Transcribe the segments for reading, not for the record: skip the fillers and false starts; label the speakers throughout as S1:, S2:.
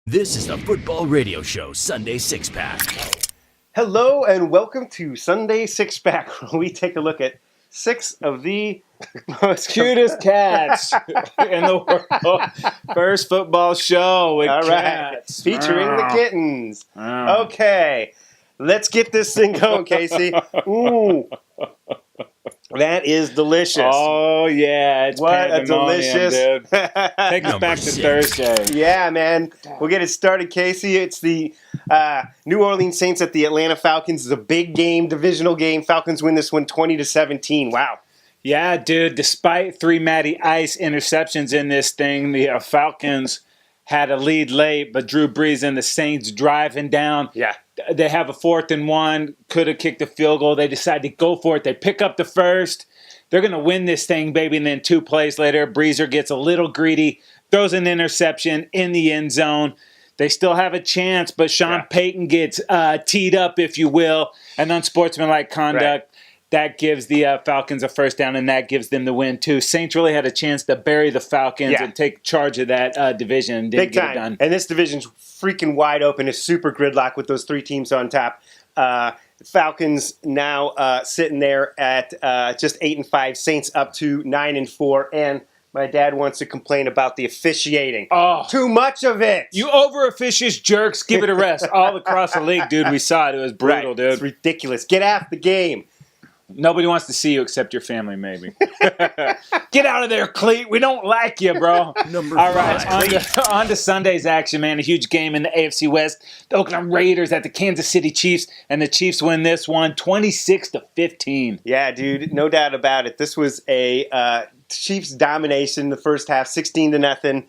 S1: This is the Football Radio Show Sunday Six Pack.
S2: Hello and welcome to Sunday Six Pack, where we take a look at six of the most
S3: cutest cats in the world. First football show with cats.
S2: Featuring the kittens. Okay, let's get this thing going, Casey. Ooh. That is delicious.
S3: Oh, yeah. It's
S2: what a delicious.
S3: Dude. Take us back to Thursday.
S2: Yeah, man. We'll get it started, Casey. It's the New Orleans Saints at the Atlanta Falcons. It's a big game, divisional game. Falcons win this one 20-17. Wow.
S3: Yeah, dude. Despite three Matty Ice interceptions in this thing, the Falcons had a lead late, but Drew Brees and the Saints driving down.
S2: Yeah.
S3: They have a 4th and 1, could have kicked a field goal. They decide to go for it. They pick up the first. They're going to win this thing, baby. And then 2 plays later, Breezer gets a little greedy, throws an interception in the end zone. They still have a chance, but Sean Payton gets teed up, if you will, and unsportsmanlike conduct. Right. That gives the Falcons a first down, and that gives them the win, too. Saints really had a chance to bury the Falcons and take charge of that division and didn't get it done.
S2: And this division's freaking wide open. It's super gridlock with those 3 teams on top. Falcons now sitting there at just 8-5. Saints up to 9-4. And my dad wants to complain about the officiating.
S3: Oh,
S2: too much of it.
S3: You over-officious jerks. Give it a rest. All across the league, dude. We saw it. It was brutal, dude.
S2: It's ridiculous. Get after the game.
S3: Nobody wants to see you except your family, maybe. Get out of there, Cleat. We don't like you, bro. All right, on to Sunday's action, man. A huge game in the AFC West. The Oakland Raiders at the Kansas City Chiefs, and the Chiefs win this one 26-15.
S2: Yeah, dude, no doubt about it. This was a Chiefs domination in the first half, 16-0.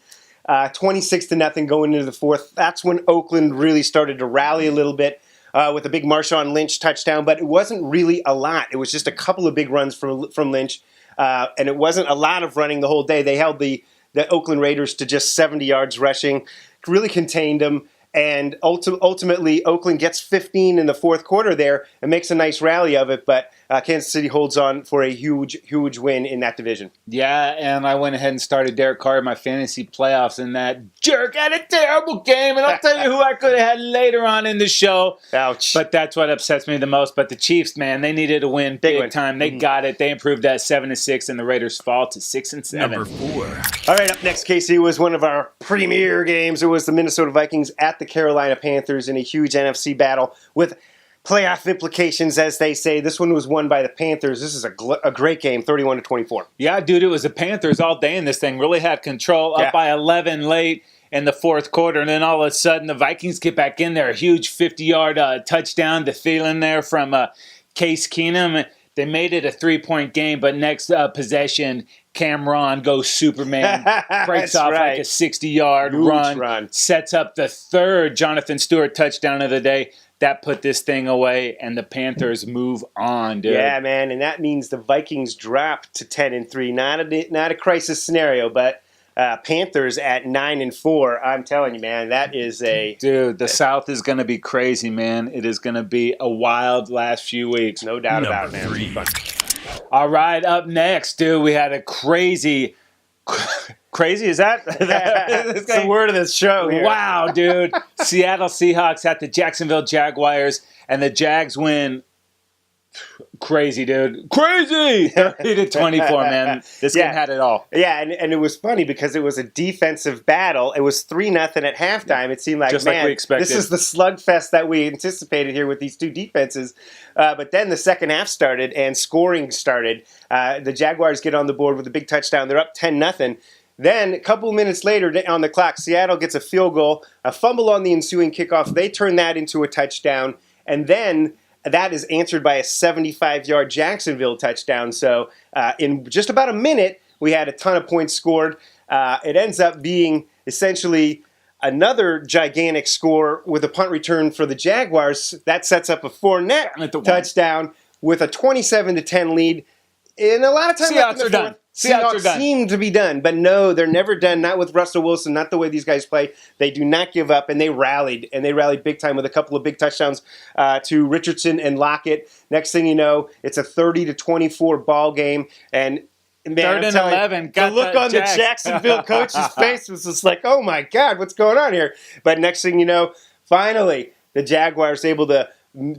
S2: 26-0 going into the fourth. That's when Oakland really started to rally a little bit. With a big Marshawn Lynch touchdown, but it wasn't really a lot. It was just a couple of big runs from Lynch, and it wasn't a lot of running the whole day. They held the Oakland Raiders to just 70 yards rushing, really contained them, and ultimately Oakland gets 15 in the fourth quarter there and makes a nice rally of it, but Kansas City holds on for a huge, huge win in that division.
S3: Yeah, and I went ahead and started Derek Carr in my fantasy playoffs, and that jerk had a terrible game, and I'll tell you who I could have had later on in the show.
S2: Ouch.
S3: But that's what upsets me the most. But the Chiefs, man, they needed a win big time. They got it. They improved that 7-6, and the Raiders fall to 6-7.
S1: Number 4.
S2: All right, up next, Casey, was one of our premier games. It was the Minnesota Vikings at the Carolina Panthers in a huge NFC battle with playoff implications, as they say. This one was won by the Panthers. This is a great game, 31-24.
S3: Yeah, dude, it was the Panthers all day in this thing. Really had control, up by 11 late in the fourth quarter. And then all of a sudden, the Vikings get back in there. A huge 50-yard touchdown to Thielen there from Case Keenum. They made it a 3-point game, but next possession, Cameron goes Superman, breaks off like a 60-yard run, sets up the third Jonathan Stewart touchdown of the day. That put this thing away, and the Panthers move on, dude.
S2: Yeah, man, and that means the Vikings drop to 10-3. Not a crisis scenario, but Panthers at 9-4. I'm telling you, man, that is a...
S3: Dude, the South is going to be crazy, man. It is going to be a wild last few weeks.
S2: No doubt about it, man.
S1: 3.
S3: All right, up next, dude, we had a crazy... Crazy, is that?
S2: That's the word of this show here.
S3: Wow, dude. Seattle Seahawks at the Jacksonville Jaguars, and the Jags win. Crazy, dude. Crazy! 30-24, man. This game had it all.
S2: Yeah, and it was funny because it was a defensive battle. It was 3-0 at halftime. It seemed like,
S3: just like we expected.
S2: This is the slugfest that we anticipated here with these two defenses. But then the second half started and scoring started. The Jaguars get on the board with a big touchdown. They're up 10-0. Then, a couple minutes later on the clock, Seattle gets a field goal, a fumble on the ensuing kickoff. They turn that into a touchdown, and then that is answered by a 75-yard Jacksonville touchdown. So, in just about a minute, we had a ton of points scored. It ends up being essentially another gigantic score with a punt return for the Jaguars. That sets up a Fournette touchdown with a 27-10 lead. In a lot of times,
S3: Seahawks are done.
S2: Seahawks seem to be done, but no, they're never done. Not with Russell Wilson, not the way these guys play. They do not give up, and they rallied big time with a couple of big touchdowns to Richardson and Lockett. Next thing you know, it's a 30-24 ball game, and Man,
S3: Third and 11.
S2: The look on the Jacksonville coach's face was just like, oh my God, what's going on here? But next thing you know, finally, the Jaguars able to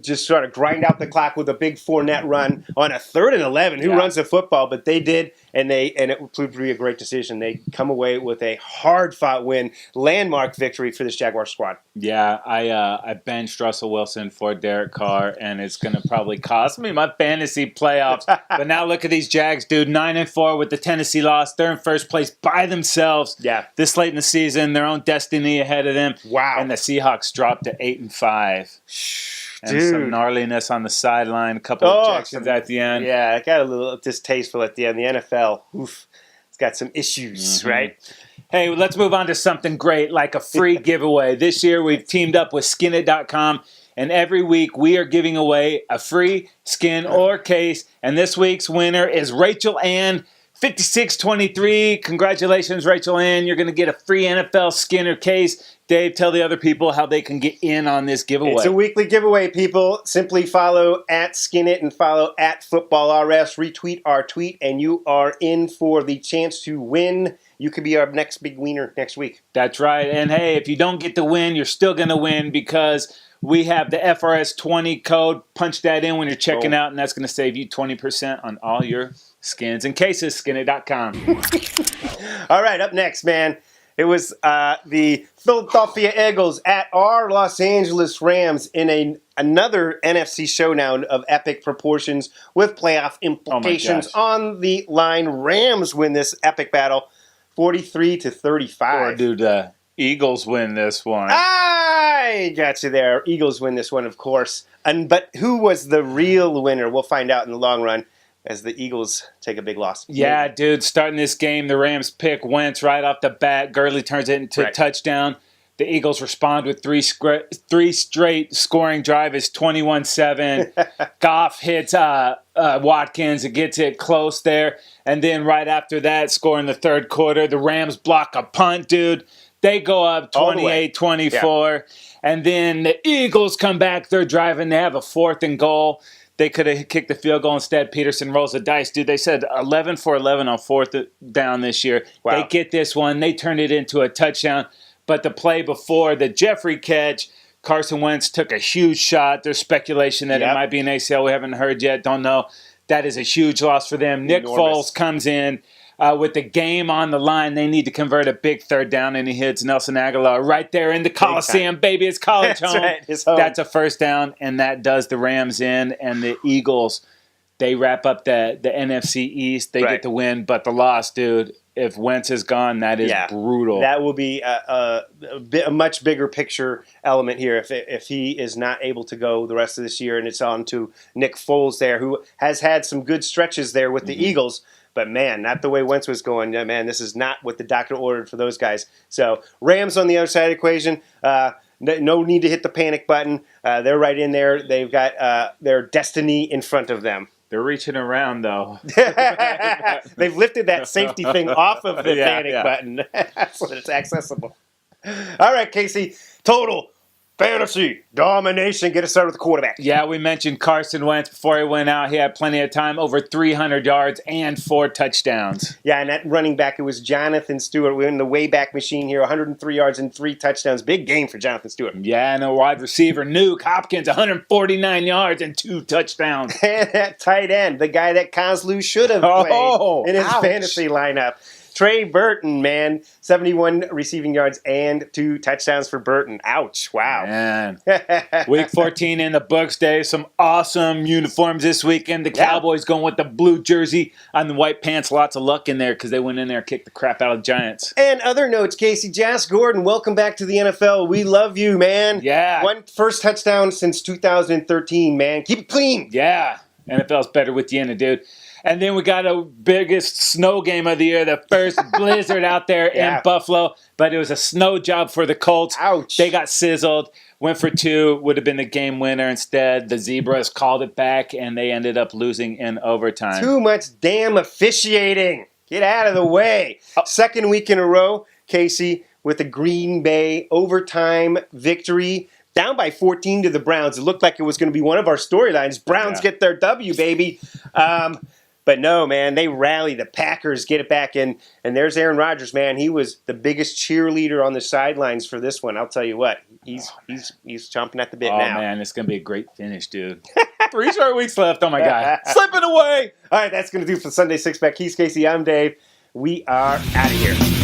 S2: just sort of grind out the clock with a big Fournette run on a 3rd and 11. Who runs the football? But they did, and it proved to be a great decision. They come away with a hard-fought win, landmark victory for this Jaguars squad.
S3: Yeah, I benched Russell Wilson for Derek Carr, and it's going to probably cost me my fantasy playoffs. But now look at these Jags, dude. 9-4 with the Tennessee loss. They're in first place by themselves.
S2: Yeah.
S3: This late in the season, their own destiny ahead of them.
S2: Wow.
S3: And the Seahawks dropped to 8-5. And some gnarliness on the sideline, a couple of ejections at the end.
S2: Yeah, it got a little distasteful at the end. The NFL, it's got some issues, right?
S3: Hey, let's move on to something great, like a free giveaway. This year, we've teamed up with skinit.com, and every week we are giving away a free skin or case. And this week's winner is Rachel Ann, 5623. Congratulations, Rachel Ann. You're going to get a free NFL skin or case. Dave, tell the other people how they can get in on this giveaway.
S2: It's a weekly giveaway, people. Simply follow at Skinit and follow at FootballRS. Retweet our tweet, and you are in for the chance to win. You could be our next big winner next week.
S3: That's right. And hey, if you don't get the win, you're still going to win because we have the FRS20 code. Punch that in when you're checking out, and that's going to save you 20% on all your skins and cases. Skinit.com.
S2: All right, up next, man. It was the Philadelphia Eagles at our Los Angeles Rams in another NFC showdown of epic proportions with playoff implications on the line. Rams win this epic battle 43-35.
S3: Or do the Eagles win this one?
S2: I got you there. Eagles win this one, of course. But who was the real winner? We'll find out in the long run as the Eagles take a big loss.
S3: Yeah, dude, starting this game, the Rams pick Wentz right off the bat. Gurley turns it into a touchdown. The Eagles respond with three straight scoring drive. It's 21-7. Goff hits Watkins and gets it close there. And then right after that, scoring the third quarter, the Rams block a punt, dude. They go up 28-24. Yeah. And then the Eagles come back. They're driving. They have a 4th and goal. They could have kicked the field goal instead. Peterson rolls the dice. Dude, they said 11 for 11 on 4th down this year. Wow. They get this one. They turn it into a touchdown. But the play before, the Jeffrey catch, Carson Wentz took a huge shot. There's speculation that it might be an ACL. We haven't heard yet. Don't know. That is a huge loss for them. Nick Foles comes in. With the game on the line, they need to convert a big 3rd down, and he hits Nelson Aguilar right there in the Coliseum, baby. It's college home.
S2: Right, his home.
S3: That's a 1st down, and that does the Rams in. And the Eagles, they wrap up the NFC East. They get the win, but the loss, dude, if Wentz is gone, that is brutal.
S2: That will be a much bigger picture element here if he is not able to go the rest of this year, and it's on to Nick Foles there, who has had some good stretches there with the Eagles. But, man, not the way Wentz was going. Man, this is not what the doctor ordered for those guys. So, Rams on the other side of the equation, no need to hit the panic button. They're right in there. They've got their destiny in front of them.
S3: They're reaching around, though.
S2: They've lifted that safety thing off of the panic button so that it's accessible. All right, Casey, total fantasy domination. Get us started with the quarterback.
S3: Yeah, we mentioned Carson Wentz before he went out. He had plenty of time, over 300 yards and 4 touchdowns.
S2: Yeah, and that running back, it was Jonathan Stewart. We're in the Wayback Machine here. 103 yards and 3 touchdowns. Big game for Jonathan Stewart.
S3: Yeah, and a wide receiver, Nuke Hopkins, 149 yards and 2 touchdowns.
S2: And that tight end, the guy that Kozlu should have played in his fantasy lineup. Trey Burton, man, 71 receiving yards and 2 touchdowns for Burton. Ouch. Wow.
S3: Man. Week 14 in the books, Dave. Some awesome uniforms this weekend. The Cowboys going with the blue jersey on the white pants. Lots of luck in there because they went in there and kicked the crap out of the Giants.
S2: And other notes, Casey, Josh Gordon, welcome back to the NFL. We love you, man.
S3: Yeah.
S2: First touchdown since 2013, man. Keep it clean.
S3: Yeah. NFL's better with you in it, dude. And then we got a biggest snow game of the year, the first blizzard out there in Buffalo. But it was a snow job for the Colts.
S2: Ouch.
S3: They got sizzled, went for 2, would have been the game winner. Instead, the Zebras called it back, and they ended up losing in overtime.
S2: Too much damn officiating. Get out of the way. Second week in a row, Casey, with a Green Bay overtime victory. Down by 14 to the Browns. It looked like it was going to be one of our storylines. Browns get their W, baby. But no, man, they rally. The Packers get it back in. And there's Aaron Rodgers, man. He was the biggest cheerleader on the sidelines for this one. I'll tell you what. He's chomping at the bit now.
S3: Oh, man, it's going to be a great finish, dude. 3 short weeks left. Oh, my God. Slipping away.
S2: All right, that's going to do for Sunday Six Pack. He's Casey. I'm Dave. We are out of here.